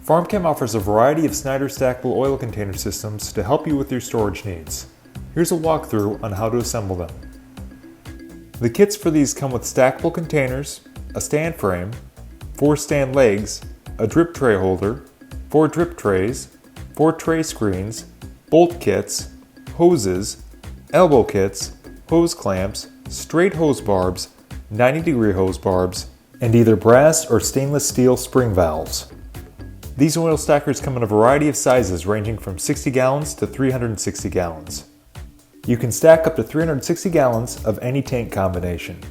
PharmChem offers a variety of Snyder stackable oil container systems to help you with your storage needs. Here's a walkthrough on how to assemble them. The kits for these come with stackable containers, a stand frame, 4 stand legs, a drip tray holder, 4 drip trays, 4 tray screens, bolt kits, hoses, elbow kits, hose clamps, straight hose barbs, 90-degree hose barbs, and either brass or stainless steel spring valves. These oil stackers come in a variety of sizes ranging from 60 gallons to 360 gallons. You can stack up to 360 gallons of any tank combination.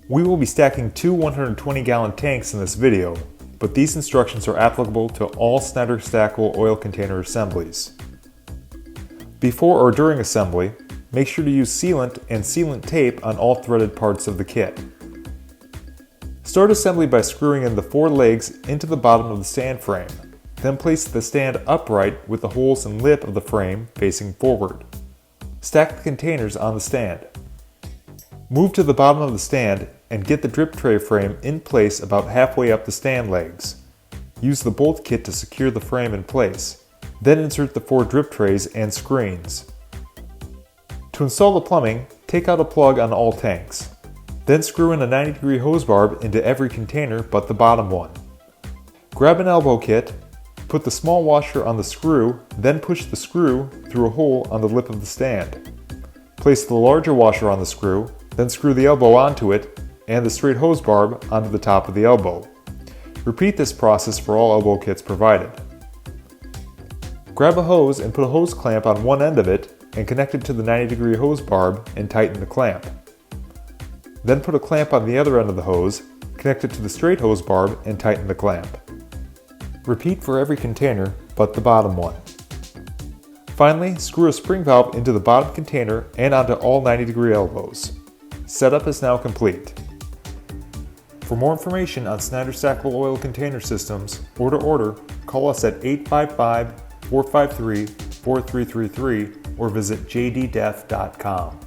We will be stacking 2 120-gallon tanks in this video, but these instructions are applicable to all Snyder stackable oil container assemblies. Before or during assembly, make sure to use sealant and sealant tape on all threaded parts of the kit. Start assembly by screwing in the 4 legs into the bottom of the stand frame. Then place the stand upright with the holes and lip of the frame facing forward. Stack the containers on the stand. Move to the bottom of the stand and get the drip tray frame in place about halfway up the stand legs. Use the bolt kit to secure the frame in place. Then insert the 4 drip trays and screens. To install the plumbing, take out a plug on all tanks. Then screw in a 90-degree hose barb into every container but the bottom one. Grab an elbow kit, put the small washer on the screw, then push the screw through a hole on the lip of the stand. Place the larger washer on the screw, then screw the elbow onto it and the straight hose barb onto the top of the elbow. Repeat this process for all elbow kits provided. Grab a hose and put a hose clamp on one end of it and connect it to the 90-degree hose barb and tighten the clamp. Then put a clamp on the other end of the hose, connect it to the straight hose barb and tighten the clamp. Repeat for every container but the bottom one. Finally, screw a spring valve into the bottom container and onto all 90-degree elbows. Setup is now complete. For more information on Snyder stackable oil container systems or to order, call us at 855-453-4333 or visit jddef.com.